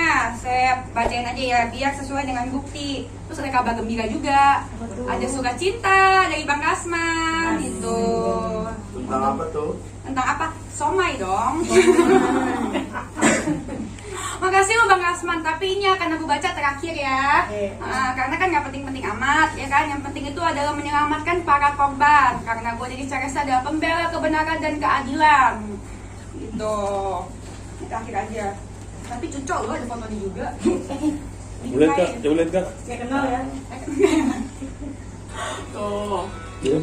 fotonya saya bacain aja ya biar sesuai dengan bukti. Terus ada kabar gembira juga. Ada surat cinta dari Bang Kasman itu. Tentang apa tuh? Tentang apa? Somai dong. Makasih loh Bang Kasman, tapi ini akan aku baca terakhir ya. Karena kan nggak penting-penting amat ya kan. Yang penting itu adalah menyelamatkan para korban. Karena gue jadi Ceresa adalah pembela kebenaran dan keadilan. Gitu. Ini terakhir aja. Tapi cucok loh, ada fotonya juga. Boleh Kak, coba lihat Kak. Saya kenal ya. Tuh. Iya.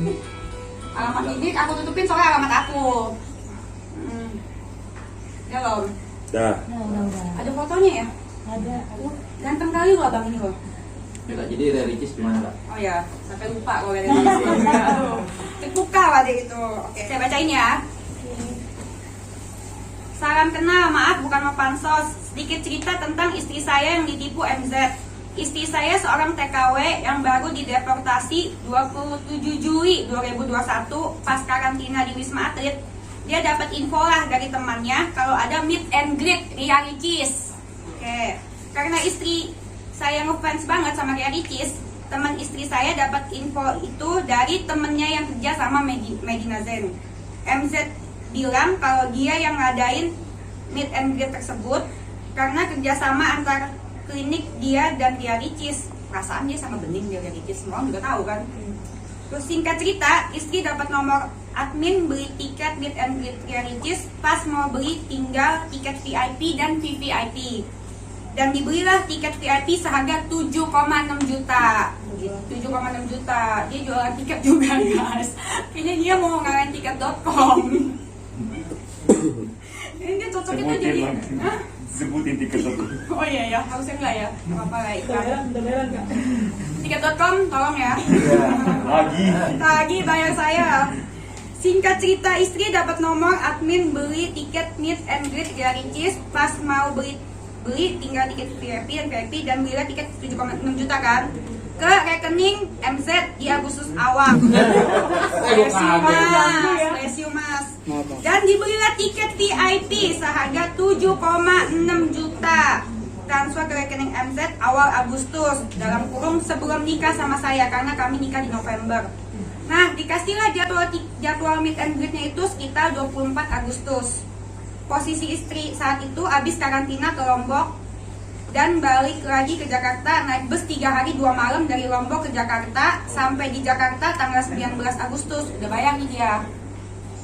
Alamat ini aku tutupin soalnya alamat aku. Ya loh. Dah. Udah. Ada fotonya ya? Ada. Ganteng kali loh abang ini loh. Kak, jadi Ricis gimana Kak? Oh ya, sampai lupa kalau dari sini. Terbuka lah deh itu. Oke, saya bacain ya. Salam kenal, maaf bukan mau pansos. Sedikit cerita tentang istri saya yang ditipu MZ. Istri saya seorang TKW yang baru dideportasi 27 Juli 2021 pas karantina di Wisma Atlet. Dia dapat info lah dari temannya kalau ada meet and greet Ria Ricis. Oke, karena istri saya ngefans banget sama Ria Ricis, teman istri saya dapat info itu dari temennya yang kerja sama Medina Zen. MZ bilang kalau dia yang ngadain meet and greet tersebut karena kerjasama antar klinik dia dan Ria Ricis. Perasaan dia sama bening Ria Ricis, semua orang juga tahu kan. Terus singkat cerita, istri dapat nomor admin beli tiket meet and greet Ria Ricis pas mau beli tinggal tiket VIP dan VVIP. Dan dibelilah tiket VIP seharga 7,6 juta. 7,6 juta. Dia jualan tiket juga guys. Kayaknya dia mau ngalahin tiket.com. Ini dia cocok itu jadi. Hah? Sebutin tiket aku. Oh iya ya, harusnya enggak ya. Enggak apa-apa lah iklan. Beneran Kak. Tiket.com tolong ya. Lagi Bayar saya. Singkat cerita, istri dapat nomor admin beli tiket meet and greet Ria Ricis pas mau beli tinggal tiket VIP dan VIP dan belilah tiket 7,6 juta kan ke rekening MZ di Agustus awal. Bless you mas. Dan dibelilah tiket VIP seharga 7,6 juta transfer ke rekening MZ awal Agustus dalam kurung sebelum nikah sama saya karena kami nikah di November. Nah, dikasihlah jadwal meet and greet-nya itu sekitar 24 Agustus. Posisi istri saat itu habis karantina ke Lombok dan balik lagi ke Jakarta naik bus 3 hari 2 malam dari Lombok ke Jakarta sampai di Jakarta tanggal 19 Agustus. Udah bayar nih dia.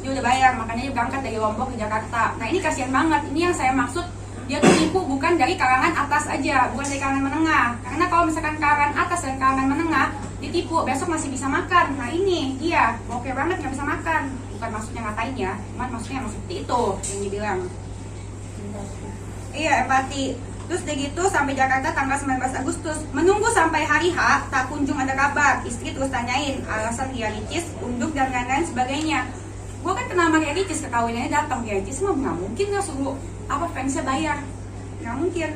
Dia udah bayar, makanya dia berangkat dari Lombok ke Jakarta. Nah, ini kasihan banget. Ini yang saya maksud, dia tuh tipu bukan dari kalangan atas aja, bukan dari kalangan menengah. Karena kalau misalkan kalangan atas dan kalangan menengah ditipu, besok masih bisa makan. Nah ini dia, oke banget nggak bisa makan. Bukan maksudnya ngatain ya, cuman maksudnya seperti itu yang dibilang. Iya, empati. Terus udah gitu sampai Jakarta tanggal 19 Agustus. Menunggu sampai hari H, tak kunjung ada kabar. Istri terus tanyain alasan Ria Ricis, unduk dan lain-lain sebagainya. Gue kan kenal sama Ria Ricis, kekawinannya datang. Ria Ricis mah nggak mungkin nggak suruh apa fansnya bayar, nggak mungkin.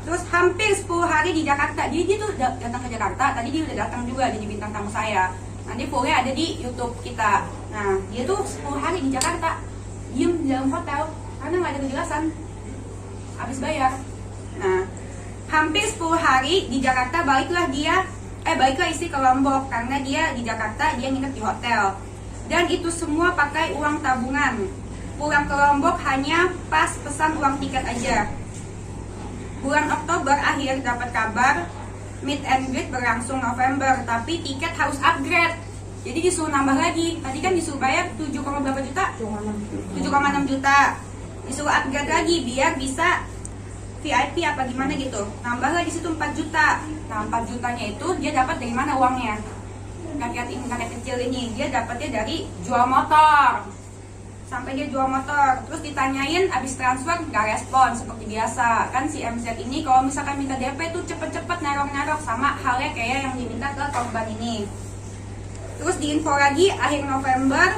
Terus hampir 10 hari di Jakarta, dia tuh datang ke Jakarta. Tadi dia udah datang juga jadi bintang tamu saya. Nanti fullnya ada di YouTube kita. Nah dia tuh 10 hari di Jakarta diem di dalam hotel karena nggak ada kejelasan, habis bayar. Nah hampir 10 hari di Jakarta baliklah istri ke Lombok karena dia di Jakarta dia nginep di hotel. Dan itu semua pakai uang tabungan. Pulang ke Lombok hanya pas pesan uang tiket aja. Bulan Oktober akhir dapat kabar meet and greet berlangsung November, tapi tiket harus upgrade. Jadi disuruh nambah lagi. Tadi kan disuruh bayar 7, berapa juta? 7,6 juta. Disuruh upgrade lagi biar bisa VIP apa gimana gitu. Nambah lagi situ 4 juta. Nah 4 jutanya itu dia dapat dari mana uangnya? Kakek kecil ini dia dapatnya dari jual motor. Sampai dia jual motor, terus ditanyain abis transfer nggak respon seperti biasa. Kan si MZ ini kalau misalkan minta DP tuh cepet-cepet nerok-nerok, sama halnya kayak yang diminta ke korban ini. Terus diinfo lagi akhir November,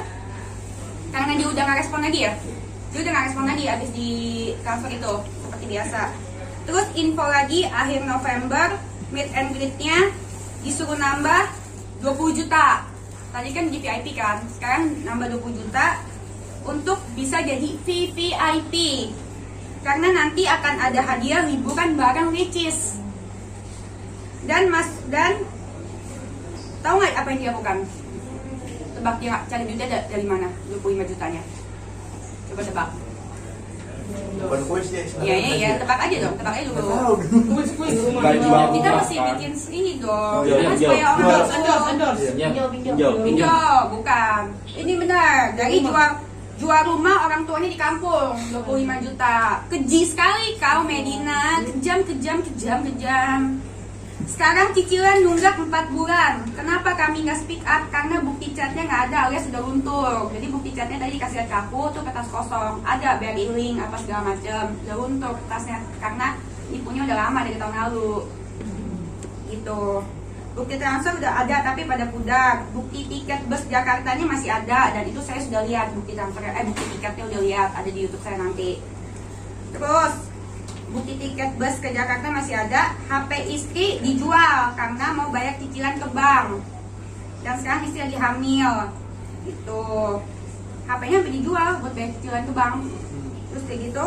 karena dia udah nggak respon lagi ya, dia udah nggak respon lagi abis di transfer itu seperti biasa. Terus info lagi akhir November meet and greet-nya disuruh nambah 20 juta. Tadi kan di VIP kan, sekarang nambah 20 juta untuk bisa jadi VVIP. karena nanti akan ada hadiah liburan bareng Ricis. Dan tahu nggak apa yang dia lakukan? Tebak dia cari duitnya dari mana? 25 jutanya. Coba tebak. Bukan kuis ya. Iya, tebak aja dong, tebak aja dulu. Baju aku Kita masih makan. bikin ini dong, Pinjol, kan pinjol. supaya orang Endorse. Pinjol. Pinjol, bukan. Ini benar, dari jual rumah orang tuanya di kampung, 25 juta. Keji sekali kau Medina, kejam. Sekarang cicilan nunggak 4 bulan. Kenapa kami nggak speak up? Karena bukti chatnya nggak ada alias sudah luntur. Jadi bukti chatnya tadi dikasih lihat ke aku tuh kertas kosong. Ada BRI link apa segala macam. Udah luntur kertasnya karena nipunya udah lama dari tahun lalu. Gitu. Bukti transfer udah ada tapi pada pudar. Bukti tiket bus Jakartanya masih ada dan itu saya sudah lihat bukti transfer bukti tiketnya udah lihat ada di YouTube saya nanti. Terus bukti tiket bus ke Jakarta masih ada. HP istri dijual karena mau bayar cicilan ke bank. Dan sekarang istri lagi hamil. Gitu. HP-nya sampai dijual buat bayar cicilan ke bank. Terus kayak gitu.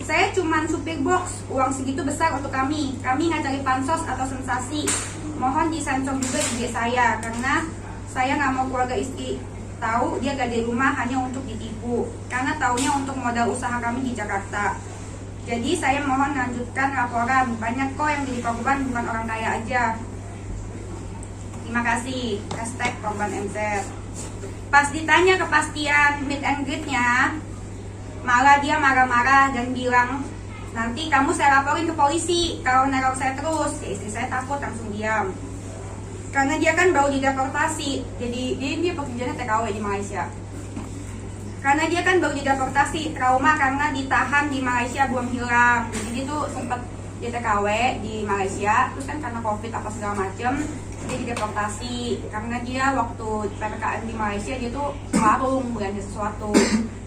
Saya cuman supir box, uang segitu besar untuk kami. Kami nggak cari pansos atau sensasi. Mohon disensor juga IG saya karena saya nggak mau keluarga istri tahu dia gak di rumah hanya untuk ditipu. Karena taunya untuk modal usaha kami di Jakarta. Jadi saya mohon lanjutkan laporan. Banyak kok yang jadi korban, bukan orang kaya aja. Terima kasih. #korban MZ. Pas ditanya kepastian meet and greet-nya, malah dia marah-marah dan bilang, nanti kamu saya laporin ke polisi kalau neror saya terus. Ya, istri saya takut langsung diam. Karena dia kan baru dideportasi. Jadi dia pekerjaannya TKW di Malaysia. Karena dia kan baru dideportasi, trauma karena ditahan di Malaysia belum hilang. Jadi dia tuh sempat di TKW di Malaysia, terus kan karena COVID apa segala macem, dia dideportasi. Karena dia waktu PPKM di Malaysia dia tuh warung belanja sesuatu.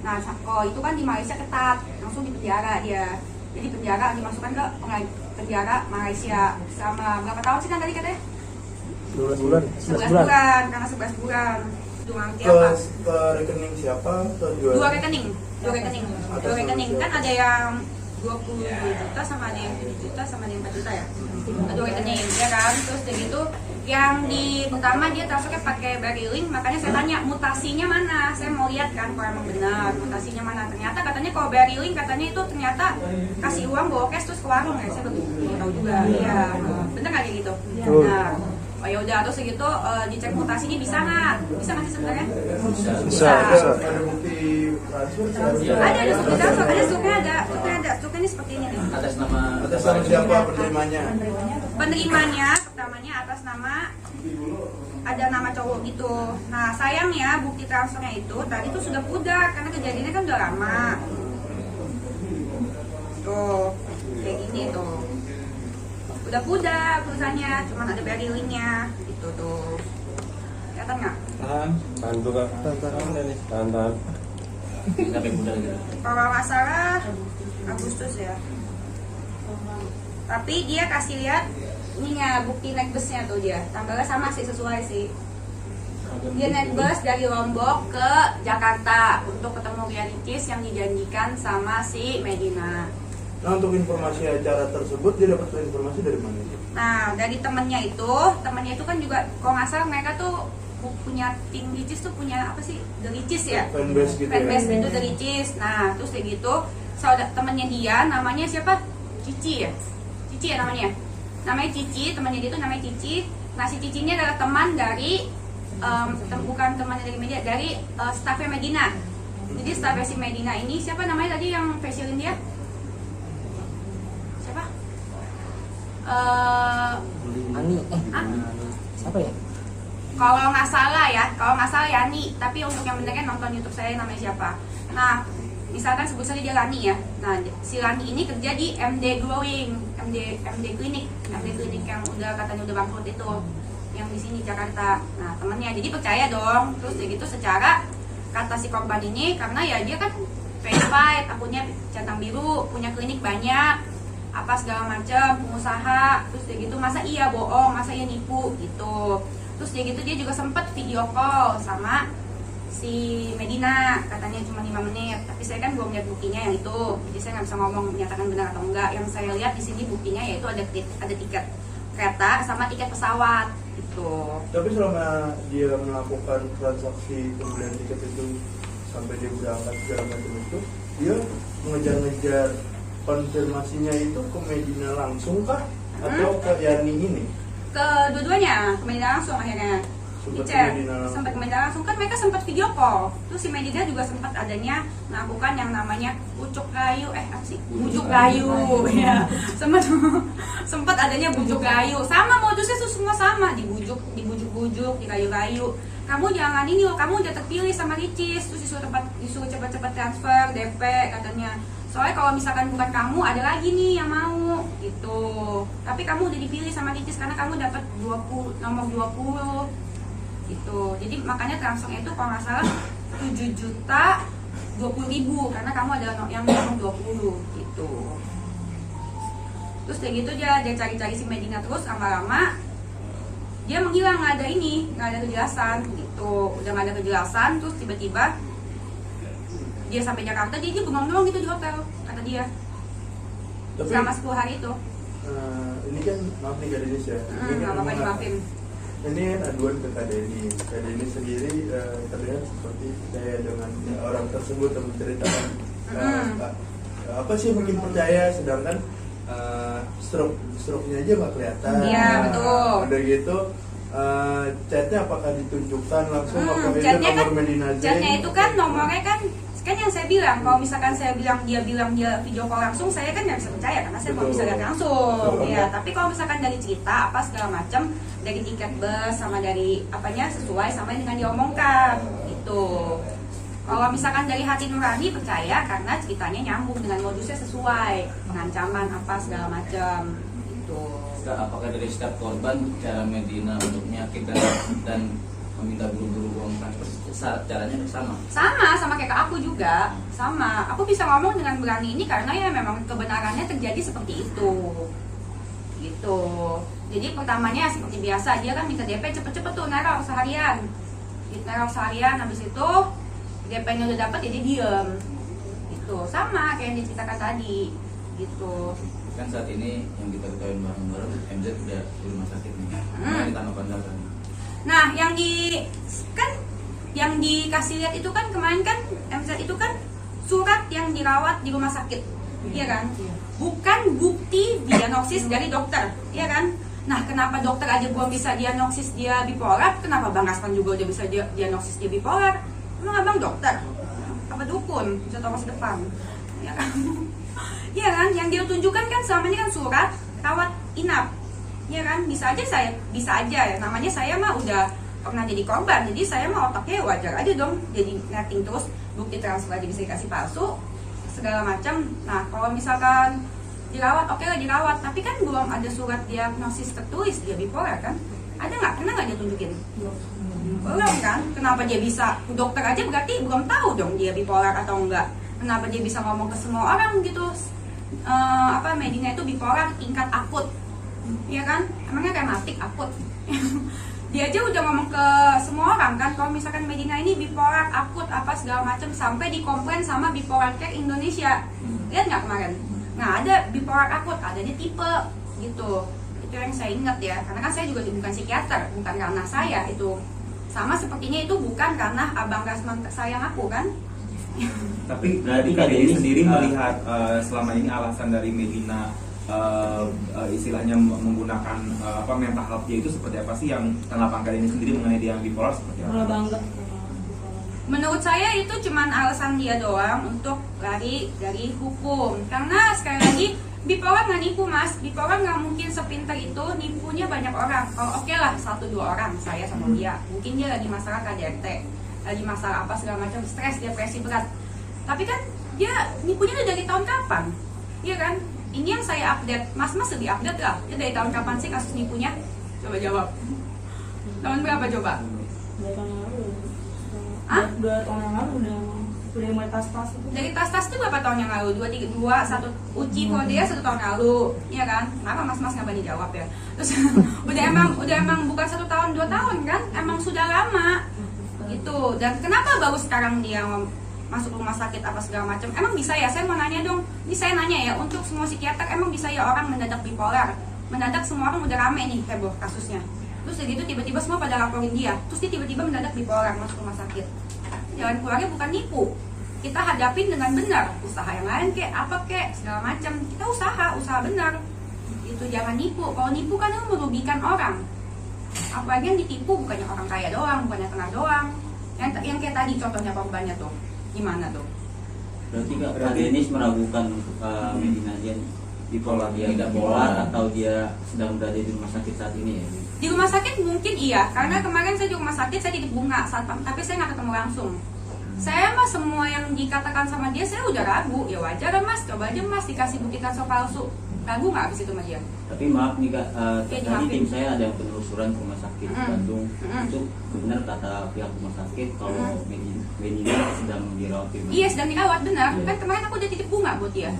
Nah, kalau itu kan di Malaysia ketat, langsung di penjara dia. Jadi penjara dimasukkan ke penjara Malaysia selama berapa tahun sih kan tadi katanya? 12 bulan. 11 bulan, karena 11 bulan. Ke rekening siapa? Dua rekening kan ada yang 20 juta sama ada yang 7 juta sama ada yang 4 juta ya. Dua rekening ya kan. Terus dari gitu yang di pertama dia transfernya pakai BRI link, makanya saya tanya mutasinya mana, saya mau lihat kan kalau emang benar mutasinya mana. Ternyata katanya kalau BRI link katanya itu ternyata kasih uang bawa cash terus ke warung ya, saya belum tahu juga ya. Bener nggak kayak gitu? Nah, oh ya udah terus segitu dicek mutasinya bisa nggak sih sebenarnya? Bisa. Ada bukti transfer? Ada bukti transfer, ada struknya ini seperti ini nih. Atas nama siapa penerimanya? Penerimanya pertamanya atas nama ada nama cowok gitu. Nah sayangnya bukti transfernya itu tadi tuh sudah pudar karena kejadiannya kan udah lama. Tuh kayak gini tuh. Udah pudar tulisannya, cuman ada BRI linknya gitu tuh. Kelihatan nggak? Tahan tuh kak. Tahan. Sampai pudar gitu. Kalau nggak salah Agustus ya. Tapi dia kasih lihat ininya bukti naik busnya tuh dia. Tanggalnya sama sih, sesuai sih. Dia naik bus dari Lombok ke Jakarta untuk ketemu Ricis yang dijanjikan sama si Medina. Nah, untuk informasi acara tersebut dia dapat informasi dari mana? Nah, dari temennya itu kan juga kalau nggak salah mereka tuh punya tim Ricis tuh punya apa sih? The Ricis ya? Fanbase gitu Fanbase ya. itu The Ricis. Nah, terus kayak gitu saudara temennya dia namanya siapa? Cici ya? Cici ya namanya? Namanya Cici, temannya dia tuh namanya Cici. Nah, si Cicinya adalah teman dari bukan temannya dari media, dari staffnya Medina. Jadi staffnya si Medina ini siapa namanya tadi yang facialin dia? Siapa? Ani. Siapa ya? Kalau nggak salah ya Yani. Tapi untuk yang benernya nonton YouTube saya namanya siapa? Nah, misalkan sebut saja dia Lani ya. Nah, si Lani ini kerja di MD Glowing, MD Klinik yang udah katanya udah bangkrut itu, yang di sini Jakarta. Nah, temennya jadi percaya dong. Terus kayak gitu secara kata si korban ini karena ya dia kan verified, akunnya centang biru, punya klinik banyak, apa segala macam, pengusaha. Terus kayak gitu masa iya bohong, masa iya nipu gitu. Terus dia gitu dia juga sempet video call sama si Medina katanya cuma 5 menit, tapi saya kan belum lihat buktinya yang itu, jadi saya nggak bisa ngomong menyatakan benar atau enggak. Yang saya lihat di sini buktinya yaitu ada tiket kereta sama tiket pesawat gitu. Tapi selama dia melakukan transaksi pembelian tiket itu sampai dia berangkat segala macam itu, dia mengejar-ngejar konfirmasinya itu ke Medina langsung kah atau ke Yani ini? Kedua-duanya ke Medina langsung akhirnya. Sempat Di chat, ke Medina langsung. sempat ke Medina langsung, kan mereka sempat video call. Terus si Medina juga sempat adanya melakukan yang namanya bujuk rayu, apa sih? Bujuk rayu, ya. sempat adanya bujuk rayu. Sama modusnya tuh semua sama, dibujuk-bujuk, dirayu-rayu. Kamu jangan ini loh, kamu udah terpilih sama Ricis, terus disuruh cepat-cepat transfer DP katanya. Soalnya kalau misalkan bukan kamu, ada lagi nih yang mau gitu. Tapi kamu udah dipilih sama Ricis karena kamu dapat nomor 20 gitu. Jadi makanya transfernya itu kalau nggak salah 7.020.000 karena kamu ada yang nomor 20 gitu. Terus kayak gitu dia cari-cari si Medina terus, lama-lama dia menghilang, nggak ada kejelasan gitu. Udah nggak ada kejelasan, terus tiba-tiba dia sampai Jakarta, dia bengong-bengong gitu di hotel kata dia. Tapi Selama 10 hari itu. ini kan maaf nih Kak Denis ya. Ini Nggak apa-apa dimaafin. Ini kan aduan ke Kak Denis. Kak Denis sendiri terlihat seperti percaya dengan orang tersebut yang menceritakan apa sih yang bikin percaya, sedangkan stroke-nya aja nggak kelihatan. Iya, betul. Udah gitu chatnya apakah ditunjukkan langsung apakah itu Chatnya nomor kan, Medina Zain? chatnya itu kan nomornya kan yang saya bilang, kalau misalkan saya bilang dia video call langsung, saya kan nggak bisa percaya karena saya belum bisa lihat langsung. Betul. Ya, tapi kalau misalkan dari cerita apa segala macam, dari tiket bus sama dari apanya sesuai sama dengan diomongkan gitu. Kalau misalkan dari hati nurani percaya karena ceritanya nyambung dengan modusnya sesuai, pengancaman apa segala macam gitu. Apakah dari setiap korban cara Medina untuk meyakinkan dan meminta buru-buru uang transfer caranya sama? Sama kayak ke aku juga, sama. Aku bisa ngomong dengan berani ini karena ya memang kebenarannya terjadi seperti itu gitu. Jadi pertamanya seperti biasa, dia kan minta DP cepet-cepet tuh, naruh seharian, habis itu DP-nya udah dapat jadi diem gitu. Sama kayak yang diceritakan tadi gitu. Kan saat ini yang kita ketahui bareng-bareng MZ udah di rumah sakit nih. Kita mengandalkan. Nah, yang dikasih lihat itu kan kemarin kan MZ itu kan surat yang dirawat di rumah sakit, iya kan? Bukan bukti diagnosis dari dokter, iya kan? Nah, kenapa dokter aja belum bisa diagnosis dia bipolar? Kenapa Bang Asman juga udah bisa diagnosis dia bipolar? Emang abang dokter? Apa dukun? Bisa tahu masa depan, ya kan? Iya kan? Yang dia tunjukkan kan selama ini kan surat rawat inap. Ya kan, bisa aja ya, namanya saya mah udah pernah jadi korban, jadi saya mah otaknya wajar aja dong, jadi netting terus, bukti transfer aja bisa dikasih palsu, segala macam. Nah, kalau misalkan dirawat, oke lah dirawat, tapi kan belum ada surat diagnosis tertulis dia bipolar kan? Ada nggak? Pernah nggak dia tunjukin? Belum kan? Kenapa dia bisa? Dokter aja berarti belum tahu dong dia bipolar atau enggak. Kenapa dia bisa ngomong ke semua orang gitu? Medina itu bipolar tingkat akut. Iya kan, emangnya rematik akut. Dia aja udah ngomong ke semua orang kan, kalau misalkan Medina ini bipolar akut apa segala macam, sampai dikomplain sama Bipolar Care Indonesia. Lihat nggak kemarin? Nah, ada bipolar akut, adanya tipe gitu. Itu yang saya ingat ya, karena kan saya juga bukan psikiater, bukan karena saya itu. Sama sepertinya itu bukan karena Abang Rasman sayang aku kan. Tapi berarti Kak Denis sendiri melihat selama ini alasan dari Medina istilahnya menggunakan mental health dia itu seperti apa sih, yang tanggapan Kak Denis sendiri mengenai dia yang bipolar seperti apa? Malah bangga. Menurut saya itu cuman alasan dia doang untuk lari dari hukum. Karena sekali lagi bipolar nggak nipu mas, bipolar nggak mungkin sepintar itu, nipunya banyak orang. Kalau oke lah 1-2 orang, saya sama dia, mungkin dia lagi masalah KDRT, lagi masalah apa segala macam, stres, depresi berat. Tapi kan dia nipunya udah dari tahun kapan, iya kan? Ini yang saya update, mas lebih update lah. Dia dari tahun kapan sih kasus nipunya? Coba jawab. Tahun berapa coba? 2 tahun yang lalu. Hah? 2 tahun yang lalu udah mulai tas-tas itu. Dari tas-tas itu berapa tahun yang lalu? 1 uji dia 1 tahun lalu, iya kan? Kenapa mas nggak berani jawab ya? Terus udah emang bukan 1 tahun 2 tahun kan? Emang sudah lama. gitu. Dan kenapa baru sekarang dia masuk rumah sakit apa segala macam? Emang bisa ya? Saya mau nanya dong. Ini saya nanya ya, untuk semua psikiater emang bisa ya orang mendadak bipolar? Mendadak semua orang udah rame nih heboh kasusnya. Terus udah gitu tiba-tiba semua pada laporin dia. Terus dia tiba-tiba mendadak bipolar masuk rumah sakit. Jalan keluarnya bukan nipu. Kita hadapin dengan benar, usaha yang lain kek, apa kek, segala macam. Kita usaha benar. Itu jangan nipu. Kalau nipu kan itu merugikan orang. Apalagi yang ditipu bukannya orang kaya doang, bukannya kena doang. Yang kayak tadi contohnya korbannya tuh, gimana tuh? Berarti Kak Denis meragukan Medina dia bipolar, dia bipolar atau dia sedang berada di rumah sakit saat ini ya? Di rumah sakit mungkin iya, karena kemarin saya di rumah sakit saya titip bunga tapi saya nggak ketemu langsung. Saya mah semua yang dikatakan sama dia saya udah ragu. Ya wajar lah mas, coba aja mas dikasih bukti kanso palsu. Ragu nggak abis itu sama dia? Tapi maaf nih Kak, tadi dimaafin. tim saya ada yang penelusuran ke rumah sakit Bandung. Itu benar kata pihak rumah sakit kalau Medina sedang dirawat di rumah Iya sedang dirawat benar. Iya. Kan kemarin aku udah titip bunga buat dia.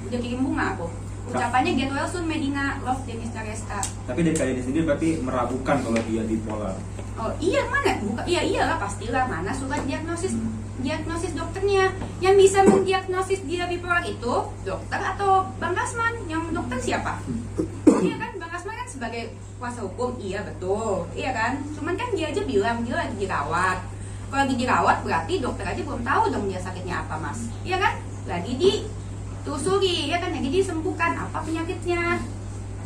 Udah kirim bunga aku. Ucapannya get well soon Medina, love Denis Caresta. Tapi dari kalian sendiri berarti meragukan kalau dia bipolar. Oh iya mana? Bukan iya iyalah pastilah mana surat diagnosis dokternya. Yang bisa mendiagnosis dia bipolar itu dokter atau Bang Rasman? Yang dokter siapa? Iya kan Bang Rasman kan sebagai kuasa hukum, iya betul, iya kan. Cuman kan dia aja bilang dia lagi dirawat. Kalau lagi dirawat berarti dokter aja belum tahu dong dia sakitnya apa mas, iya kan? Lagi ditelusuri, ya kan? Lagi disembuhkan apa penyakitnya.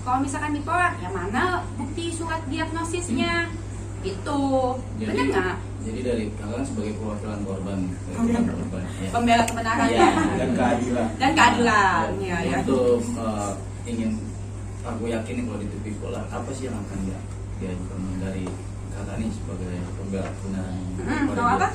Kalau misalkan bipolar, ya mana bukti surat diagnosisnya? Itu benar nggak? Jadi dari kalian sebagai perwakilan korban, ya. Pembela kebenaran Iya, Dan keadilan. dan keadilan, ya ya. Untuk ingin aku yakin nih kalau di bipolar apa sih yang akan dia dari kakak nih sebagai pembela kebenaran? Tahu apa?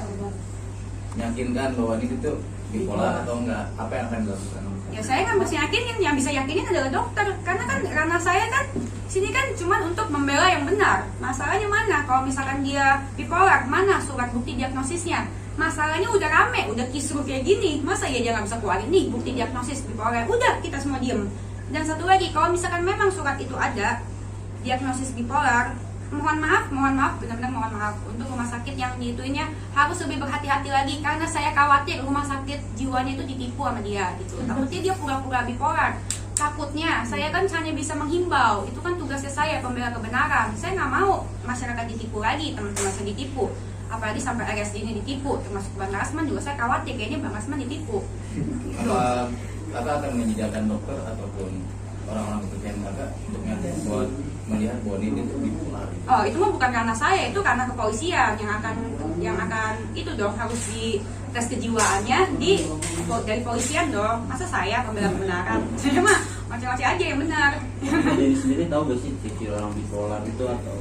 Meyakinkan bahwa ini tuh bipolar atau enggak? Apa yang akan dilakukan? Ya saya kan masih yakinin, yang bisa yakinin adalah dokter. Karena kan karena saya kan sini kan cuma untuk membela yang benar. Masalahnya mana? Kalau misalkan dia bipolar, mana surat bukti diagnosisnya? Masalahnya udah rame, udah kisruh kayak gini. Masa ya dia nggak bisa keluarin nih bukti diagnosis bipolar? Udah kita semua diem. Dan satu lagi, kalau misalkan memang surat itu ada diagnosis bipolar, mohon maaf, benar-benar mohon maaf untuk rumah sakit yang diituinnya harus lebih berhati-hati lagi karena saya khawatir rumah sakit jiwanya itu ditipu sama dia gitu. Takutnya dia pura-pura bipolar. Takutnya saya kan hanya bisa menghimbau, itu kan tugasnya saya pembela kebenaran. Saya nggak mau masyarakat ditipu lagi, teman-teman saya ditipu. Apalagi sampai RSD ini ditipu, termasuk Bang Rasman juga saya khawatir kayaknya Bang Rasman ditipu. Apa kakak akan menyediakan dokter ataupun orang-orang kepercayaan kakak untuk melihat bahwa ini itu bipolar? Oh itu mah bukan karena saya, itu karena kepolisian yang akan itu dong harus di tes kejiwaannya dari polisian dong. Masa saya pembela kebenaran? Saya mah macam-macam aja yang benar. Jadi sendiri tahu gak sih ciri orang bipolar itu atau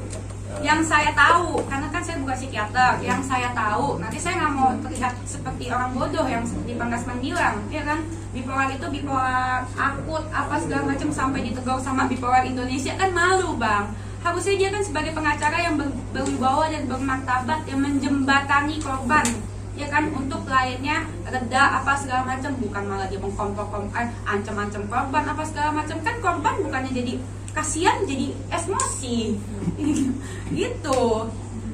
Yang saya tahu, karena kan saya bukan psikiater, yang saya tahu, nanti saya nggak mau terlihat seperti orang bodoh yang seperti Bang Rasman bilang, ya kan? Bipolar itu bipolar akut, apa segala macam sampai ditegur sama bipolar Indonesia kan malu bang. Harusnya dia kan sebagai pengacara yang berwibawa dan bermartabat yang menjembatani korban, ya kan, untuk kliennya reda apa segala macam, bukan malah dia ancam-ancam korban apa segala macam. Kan korban bukannya jadi kasihan, jadi emosi gitu.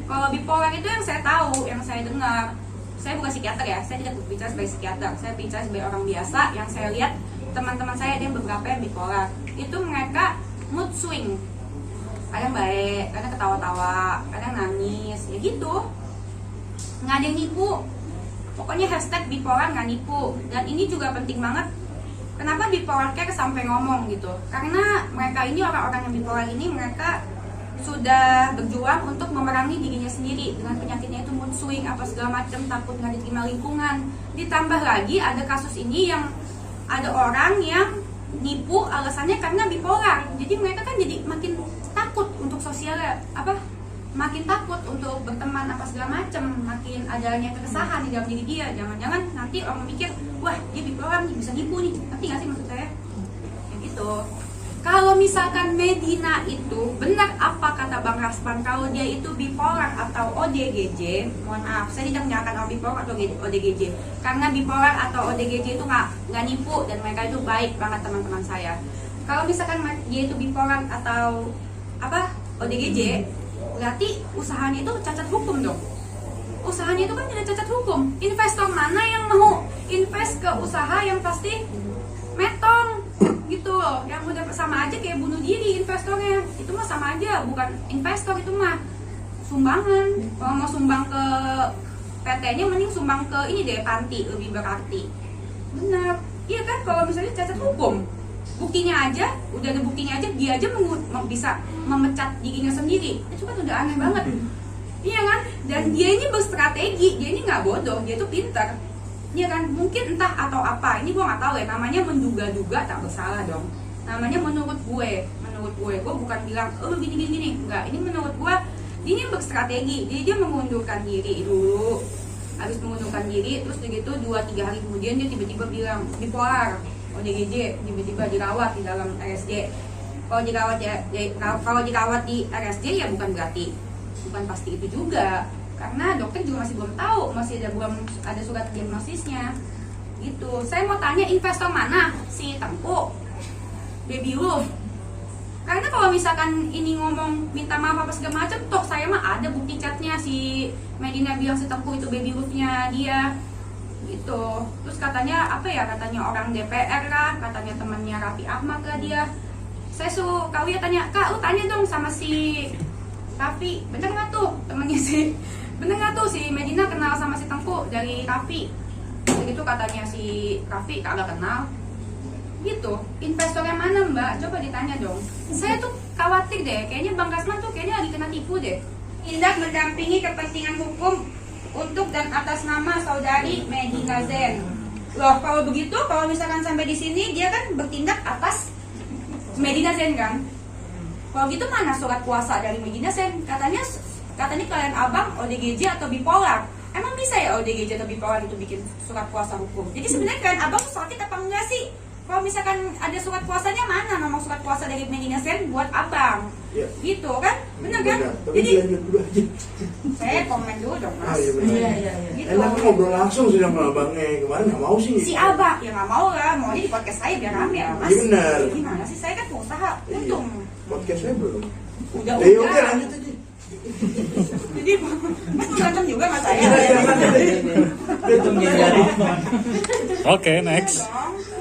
Kalau bipolar itu yang saya tahu, yang saya dengar, saya bukan psikiater ya, saya tidak berbicara sebagai psikiater, saya bicara sebagai orang biasa. Yang saya lihat teman-teman saya ada yang beberapa yang bipolar, itu mereka mood swing, kadang baik, kadang ketawa-tawa, kadang nangis, ya gitu. Nggak ada yang nipu, pokoknya hashtag bipolar nggak nipu. Dan ini juga penting banget. Kenapa bipolar care sampai ngomong gitu? Karena mereka ini, orang-orang yang bipolar ini, mereka sudah berjuang untuk memerangi dirinya sendiri dengan penyakitnya itu mood swing apa segala macam, takut nggak diterima lingkungan. Ditambah lagi ada kasus ini yang ada orang yang nipu alasannya karena bipolar. Jadi mereka kan jadi makin takut untuk sosialnya, makin takut untuk berteman apa segala macam, makin adanya keresahan di dalam diri dia. Jangan-jangan nanti orang mikir, wah dia bipolar nih, bisa nipu nih. Ngerti nggak sih maksud saya? Kayak gitu. Kalau misalkan Medina itu benar apa kata Bang Rasman, kalau dia itu bipolar atau ODGJ, mohon maaf, saya tidak menyalahkan orang bipolar atau ODGJ, karena bipolar atau ODGJ itu nggak nipu dan mereka itu baik banget teman-teman saya. Kalau misalkan dia itu bipolar atau ODGJ, berarti usahanya itu cacat hukum dong. usahanya itu kan tidak cacat hukum. Investor mana yang mau invest ke usaha yang pasti metong gitu loh, yang udah sama aja kayak bunuh diri investornya. Itu mah sama aja, bukan investor, itu mah sumbangan. Kalau mau sumbang ke PT-nya mending sumbang ke ini deh, panti, lebih berarti. Benar, iya kan? Kalau misalnya cacat hukum, buktinya aja, udah ada buktinya aja, dia aja bisa memecat dirinya sendiri. Itu kan udah aneh banget. Iya kan? Dan dia ini berstrategi, dia ini nggak bodoh, dia tuh pintar. Iya kan? Mungkin entah atau apa, ini gue nggak tahu ya. Namanya menduga-duga tak bersalah dong. Namanya menurut gue bukan bilang gini, enggak. Ini menurut gue, dia ini berstrategi, dia mengundurkan diri dulu. Habis mengundurkan diri, terus begitu 2-3 hari kemudian dia tiba-tiba bilang bipolar, ODGJ, tiba-tiba dirawat di dalam RSJ. Kalau dirawat di RSJ ya bukan pasti itu juga, karena dokter juga masih belum tahu, belum ada surat diagnosisnya gitu. Saya mau tanya, investor mana? Si Tengku, Baby Wolf. Karena kalau misalkan ini ngomong minta maaf apa segala macam, toh saya mah ada bukti chatnya, si Medina bilang si Tengku itu Baby Wolf-nya dia gitu. Terus katanya orang DPR lah, katanya temannya Raffi Ahmad lah dia. Saya suruh Kak tanya, Kak lu tanya dong sama si Raffi, bener nggak tuh si Medina kenal sama si Tengku dari Raffi? Begitu katanya si Raffi kagak kenal. Gitu, investornya mana Mbak? Coba ditanya dong. Saya tuh khawatir deh, kayaknya Bang Kasman tuh kayaknya lagi kena tipu deh. Tindak mendampingi kepentingan hukum untuk dan atas nama saudari Medina Zen. Loh, kalau begitu, kalau misalkan sampai di sini dia kan bertindak atas Medina Zen kan? Kalau gitu mana surat kuasa dari Medina Zen? Katanya kalian abang ODGJ atau bipolar. Emang bisa ya ODGJ atau bipolar itu bikin surat kuasa hukum? Jadi sebenarnya kalian abang sakit apa enggak sih? Kalau misalkan ada surat kuasanya, mana nomor surat kuasa dari Medina Zen buat abang? Ya. Gitu kan? Bener kan? Jadi saya komen dulu dong Mas. Iya. Gitu. Enak ngobrol langsung sih sama abangnya, kemarin nggak mau sih. Si abang ya nggak mau lah, maunya di podcast saya biar rame ya Mas. Iya benar. Gimana sih, saya kan pengusaha, untung. Podcast saya belum. Udah. Oke, lanjut aja. Jadi Mas mau berantem juga sama saya. Oke, next.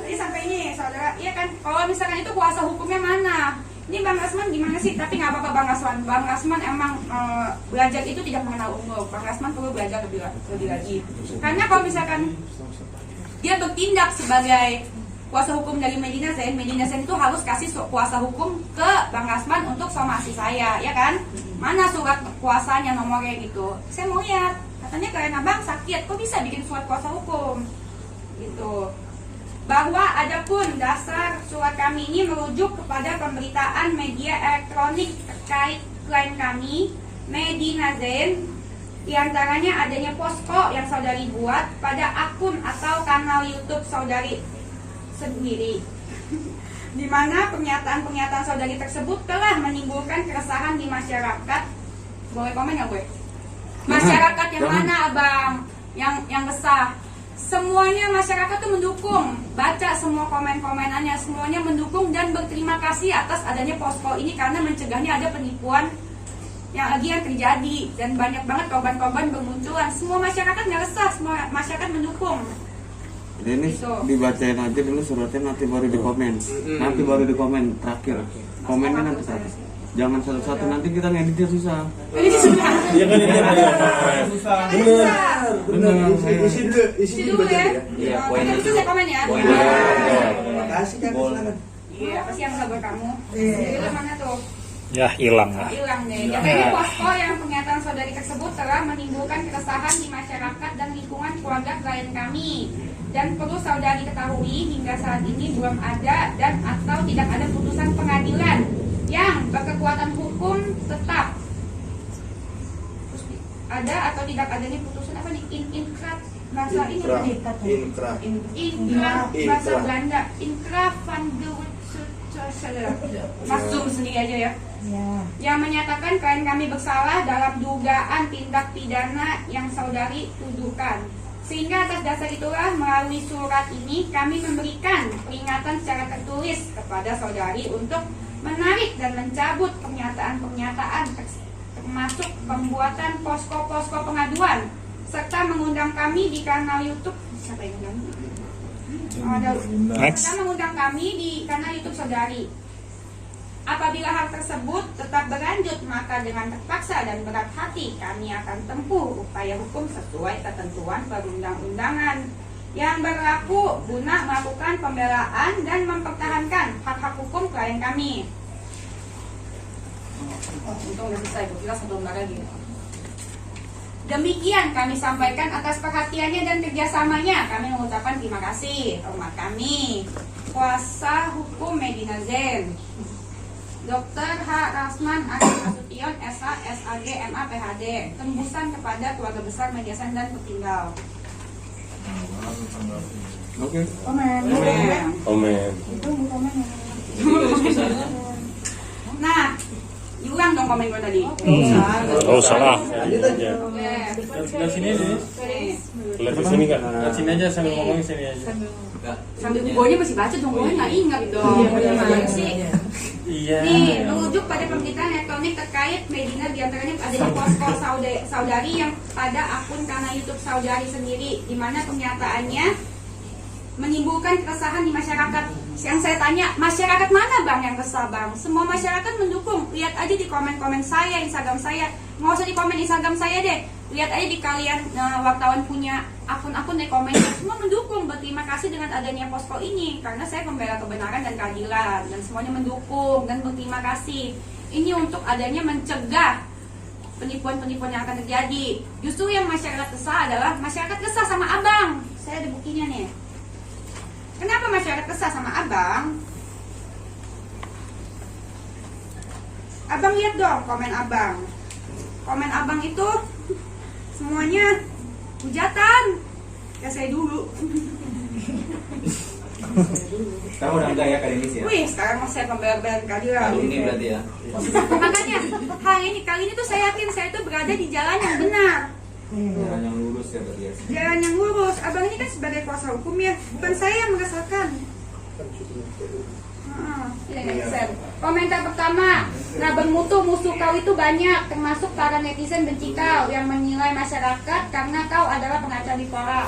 Jadi sampai ini saudara, iya kan? Kalau misalkan itu kuasa hukumnya mana? Ini Bang Kasman gimana sih? Tapi nggak apa-apa Bang Kasman. Bang Kasman emang belajar itu tidak mengenal umur. Bang Kasman perlu belajar lebih lagi. Karena kalau misalkan dia bertindak sebagai kuasa hukum dari Medina Zen itu harus kasih kuasa hukum ke Bang Kasman untuk somasi saya, ya kan? Mana surat kuasanya, nomornya gitu? Saya mau lihat. Katanya kalian abang sakit, kok bisa bikin surat kuasa hukum? Gitu. Bahwa adapun dasar surat kami ini merujuk kepada pemberitaan media elektronik terkait klien kami, Medina Zen, diantaranya adanya posko yang saudari buat pada akun atau kanal YouTube saudari sendiri, di mana pernyataan-pernyataan saudari tersebut telah menimbulkan keresahan di masyarakat. Boleh komen nggak gue? Masyarakat yang mana abang? Yang resah? Semuanya masyarakat tuh mendukung. Baca semua komen-komenannya, semuanya mendukung dan berterima kasih atas adanya posko ini karena mencegahnya ada penipuan yang lagi yang terjadi dan banyak banget korban-korban bermunculan. Semua masyarakat nggak resah, semua masyarakat mendukung. Ini dibacain aja dulu suratnya, nanti baru dikomen. Nanti baru dikomen terakhir. Komennya nanti satu. Jangan satu-satu, nanti kita ngeditnya susah. Iya kan ini susah. Bener. Isi dulu ya. Iya, poinnya itu saya komen ya. Makasih kan, silakan. Iya, apa sih yang sabar kamu? Itu mana tuh? Ya, hilang lah. Hilang deh. Jadi posko yang pernyataan saudari tersebut telah menimbulkan keresahan di masyarakat dan lingkungan keluarga klien kami. Dan perlu saudari ketahui hingga saat ini belum ada dan atau tidak ada putusan pengadilan yang berkekuatan hukum tetap. Ada atau tidak adanya putusan apa nih? Inkrah bahasa ini apa nih? Inkrah bahasa Belanda. Inkrah van de Mas zoom sendiri aja ya. Yang menyatakan klien kami bersalah dalam dugaan tindak pidana yang saudari tuduhkan. Sehingga atas dasar itulah melalui surat ini kami memberikan peringatan secara tertulis kepada saudari untuk menarik dan mencabut pernyataan-pernyataan termasuk pembuatan posko-posko pengaduan serta mengundang kami di kanal YouTube. Siapa yang undang? Next. Serta mengundang kami di kanal YouTube Saudari. Apabila hal tersebut tetap berlanjut, maka dengan terpaksa dan berat hati kami akan tempuh upaya hukum sesuai ketentuan perundang-undangan yang berlaku guna melakukan pembelaan dan mempertahankan hak-hak hukum klien kami. Untung udah selesai, kira satu lembar lagi. Demikian kami sampaikan atas perhatiannya dan kerjasamanya. Kami mengucapkan terima kasih. Hormat kami, kuasa hukum Medina Zen, Dr. H. Rasman Arif Nasution, SH, SAG, MA, PhD. Tembusan kepada keluarga besar Mediasan dan Petinggal. Oke. Komen. Komen. Itu mau komen ya. Jadi garis besarnya Nah, diulang dong komen gue tadi. Oh, salah. Lihat sini nih. Lihat di sini kan. Lihat sini aja sambil ngomongin sini aja. enggak. Sambil gue masih baca dong, gue nggak ingat dong. Gimana sih? Iya. Nih, merujuk pada pemberitaan elektronik terkait Medina diantaranya adanya posko Saudari yang pada akun kanal YouTube Saudari sendiri, di mana pernyataannya menimbulkan keresahan di masyarakat. Yang saya tanya, masyarakat mana bang yang kesal bang? Semua masyarakat mendukung. Lihat aja di komen-komen saya, Instagram saya. Nggak usah di komen Instagram saya deh. Lihat aja di kalian wartawan punya akun-akun deh komennya. Semua mendukung, berterima kasih dengan adanya posko ini. Karena saya membela kebenaran dan keadilan. Dan semuanya mendukung dan berterima kasih. Ini untuk adanya mencegah penipuan-penipuan yang akan terjadi. Justru yang masyarakat kesal adalah masyarakat kesal sama abang. Saya ada buktinya nih. Kenapa masyarakat kesal sama abang? Abang lihat dong komen abang. Komen abang itu semuanya hujatan. Ya saya dulu. Sekarang udah enggak ya Kak Denis ya? Wih, sekarang saya pembela-belaan keadilan. Alumni berarti ya. Makanya kali ini tuh saya yakin saya tuh berada di jalan yang benar. Jalan yang lurus ya berarti ya. Jalan yang lurus. Abang ini kan sebagai kuasa hukum ya, bukan saya yang merasakan. Komentar pertama, nah bermutu musuh kau itu banyak, termasuk para netizen benci kau yang menilai masyarakat karena kau adalah pengacau bipolar.